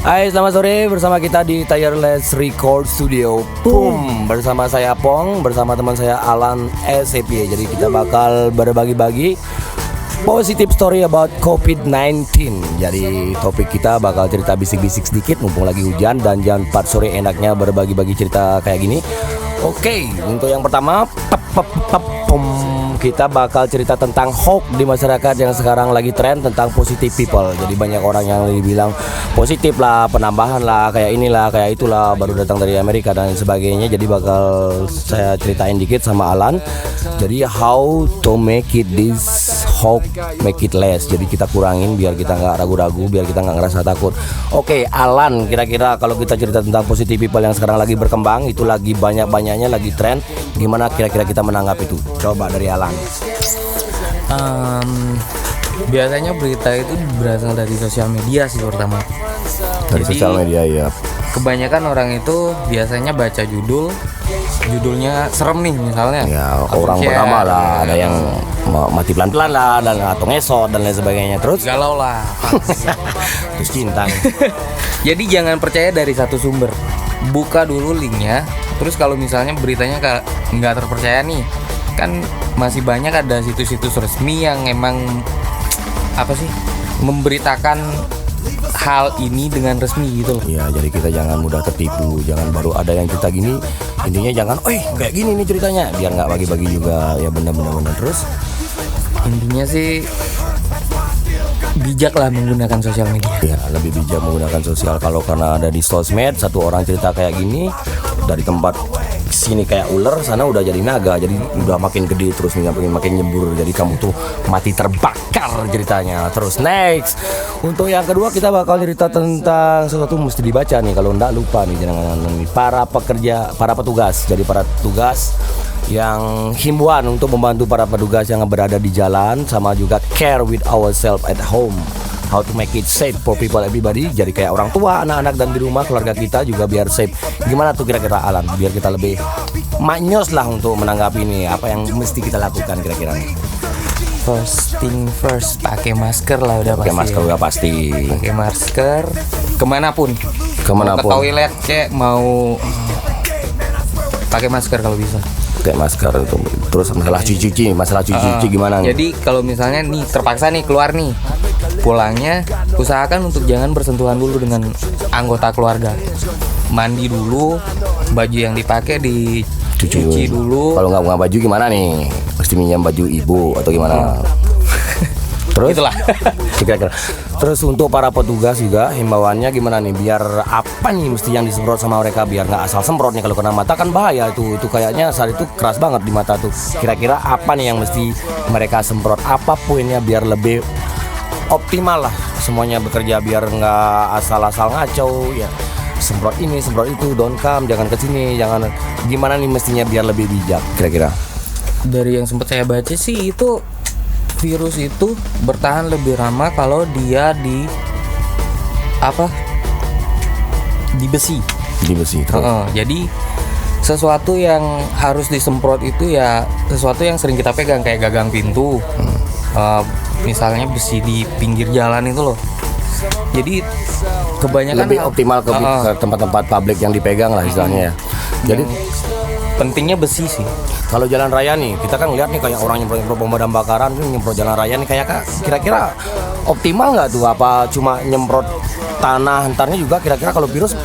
Hai, selamat sore, bersama kita di Tireless Record Studio. Boom. Bersama saya Pong, bersama teman saya Alan SCP. Jadi kita bakal berbagi-bagi positive story about COVID-19. Jadi topik kita bakal cerita bisik-bisik sedikit mumpung lagi hujan dan jam 4 sore enaknya berbagi-bagi cerita kayak gini. Oke, untuk yang pertama kita bakal cerita tentang hoax di masyarakat yang sekarang lagi tren tentang positive people. Jadi banyak orang yang bilang positif lah, penambahan lah, kayak inilah, kayak itulah, baru datang dari Amerika dan sebagainya. Jadi bakal saya ceritain dikit sama Alan. Jadi how to make it this hoax, make it less. Jadi kita kurangin biar kita nggak ragu-ragu, biar kita nggak ngerasa takut. Oke, Alan, kira-kira kalau kita cerita tentang positive people yang sekarang lagi berkembang, itu lagi banyak-banyaknya, lagi tren, gimana kira-kira kita menanggapi itu? Coba dari Alan. Biasanya berita itu berasal dari sosial media sih pertama. Dari sosial media ya. Kebanyakan orang itu biasanya baca judulnya serem nih misalnya. Ya, orang pertama lah, ada yang mati pelan-pelan lah, dan atau ngesot dan lain sebagainya. Terus galau lah. terus cinta. Jadi jangan percaya dari satu sumber. Buka dulu linknya. Terus kalau misalnya beritanya nggak terpercaya nih, kan masih banyak ada situs-situs resmi yang emang memberitakan hal ini dengan resmi gitu loh. Ya, jadi kita jangan mudah tertipu, jangan baru ada yang cerita gini, intinya jangan, kayak gini nih ceritanya, biar nggak bagi-bagi juga. Ya benar-benar. Terus intinya sih bijak lah menggunakan sosial media. ya, lebih bijak menggunakan sosial. Kalau karena ada di sosmed, satu orang cerita kayak gini, dari tempat sini kayak ular, sana udah jadi naga, jadi udah makin gede terus makin nyembur, jadi kamu tuh mati terbakar ceritanya. Terus next, untuk yang kedua kita bakal cerita tentang sesuatu mesti dibaca nih, kalau ndak lupa nih, jangan para petugas. Jadi para petugas yang himbauan untuk membantu para petugas yang berada di jalan, sama juga care with ourselves at home, how to make it safe for people everybody. Jadi kayak orang tua, anak-anak, dan di rumah keluarga kita juga biar safe. Gimana tuh kira-kira Alan, biar kita lebih manyos lah untuk menanggapi ini, apa yang mesti kita lakukan kira-kira? First thing first, pakai masker lah udah pasti. Pakai masker udah pasti. Pakai masker kemanapun. Mau ke toilet kayak mau pakai masker kalau bisa. Pakai masker itu. Terus masalah cuci gimana? Jadi kalau misalnya nih terpaksa nih keluar nih, pulangnya usahakan untuk jangan bersentuhan dulu dengan anggota keluarga. Mandi dulu, baju yang dipakai dicuci dulu. Kalau nggak baju gimana nih? Pasti minjam baju ibu atau gimana? Terus itulah. Kira-kira. Terus untuk para petugas juga himbauannya gimana nih? Biar apa nih mesti yang disemprot sama mereka, biar nggak asal semprot nih, kalau kena mata kan bahaya tuh. Itu kayaknya saat itu keras banget di mata tuh. Kira-kira apa nih yang mesti mereka semprot? Apa poinnya biar lebih optimal lah semuanya bekerja, biar nggak asal-asal ngaco ya. Semprot ini, semprot itu, don't come, jangan kesini, jangan. Gimana nih mestinya biar lebih bijak kira-kira? Dari yang sempat saya baca sih, itu virus itu bertahan lebih lama kalau dia di besi. Di besi. Jadi sesuatu yang harus disemprot itu ya sesuatu yang sering kita pegang, kayak gagang pintu. Misalnya besi di pinggir jalan itu loh. Jadi kebanyakan lebih optimal ke tempat-tempat publik yang dipegang lah istilahnya ya. Jadi pentingnya besi sih. Kalau jalan raya nih, kita kan lihat nih kayak orang nyemprot pemadam kebakaran, nyemprot jalan raya nih, kayak kira-kira optimal nggak tuh? Apa cuma nyemprot tanah, entarnya juga kira-kira kalau virus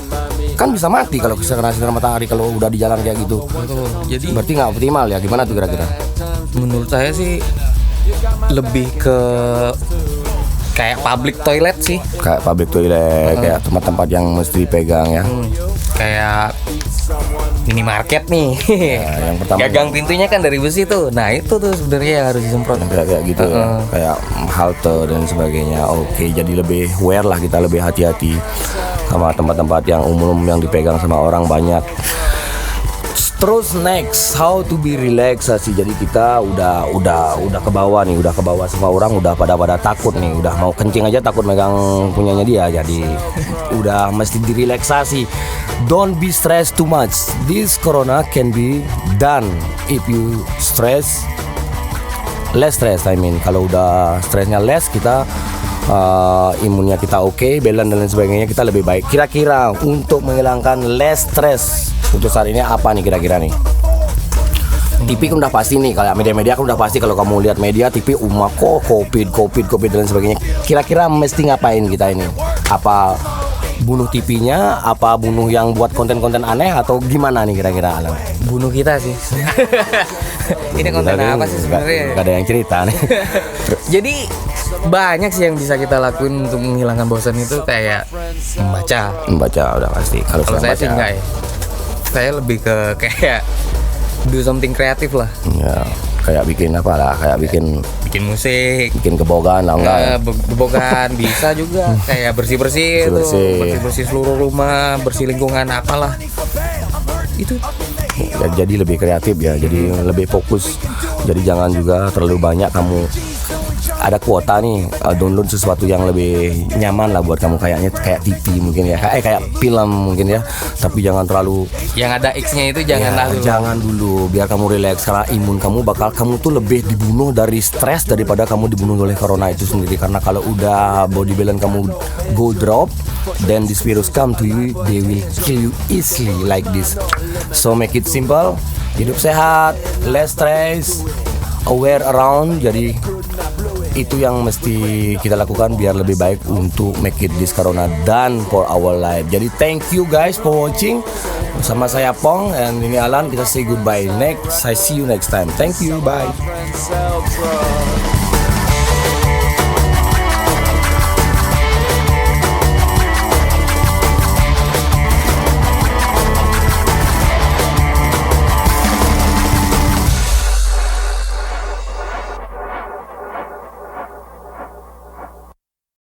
kan bisa mati kalau kena sinar matahari kalau udah di jalan kayak gitu. Betul. Jadi berarti nggak optimal ya? Gimana tuh kira-kira? Menurut saya sih lebih ke kayak public toilet sih. Kayak public toilet, kayak tempat-tempat yang mesti dipegang ya. Kayak minimarket nih. Ya, yang pertama gagang pintunya kan dari besi tuh. Nah itu tuh sebenarnya yang harus disemprot. Kayak gitu ya. Kayak halte dan sebagainya. Oke, jadi lebih aware lah kita, lebih hati-hati sama tempat-tempat yang umum yang dipegang sama orang banyak. Terus next, how to be relaxasi. Jadi kita udah ke bawah nih, udah ke bawah semua orang udah pada takut nih, udah mau kencing aja takut megang punyanya dia. Jadi udah mesti direlaksasi. Don't be stressed too much. This corona can be done if you stress less stress. Kalau udah stresnya less, kita imunnya kita oke, balance dan lain sebagainya, kita lebih baik. Kira-kira untuk menghilangkan less stress untuk saat ini apa nih kira-kira nih? TV kan udah pasti nih, kalau media-media kan udah pasti, kalau kamu lihat media TV kok COVID dan sebagainya. Kira-kira mesti ngapain kita ini? Apa bunuh TV-nya, apa bunuh yang buat konten-konten aneh, atau gimana nih kira-kira Alan? Bunuh kita sih. Ini konten apa sih sebenarnya? Gak ada yang cerita nih. Jadi banyak sih yang bisa kita lakuin untuk menghilangkan bosan itu, kayak membaca udah pasti. Kalau saya sih enggak ya. Saya lebih ke kayak do something kreatif lah. Ya, kayak bikin apa lah, kayak bikin musik, bikin kebogan lah enggak ya? Kebogan bisa juga, kayak bersih seluruh rumah, bersih lingkungan apalah. Itu ya, jadi lebih kreatif ya, jadi lebih fokus. Jadi jangan juga terlalu banyak kamu ada kuota nih, download sesuatu yang lebih nyaman lah buat kamu, kayak TV mungkin ya, kayak film mungkin ya, tapi jangan terlalu yang ada X-nya itu jangan dulu, biar kamu relax, karena imun kamu tuh lebih dibunuh dari stres daripada kamu dibunuh oleh corona itu sendiri. Karena kalau udah body balance kamu go drop, then this virus come to you, they will kill you easily like this. So make it simple, hidup sehat, less stress, aware around. Jadi itu yang mesti kita lakukan biar lebih baik untuk make it this corona dan for our life. Jadi thank you guys for watching. Bersama saya Pong and ini Alan, kita say goodbye. I see you next time. Thank you, bye.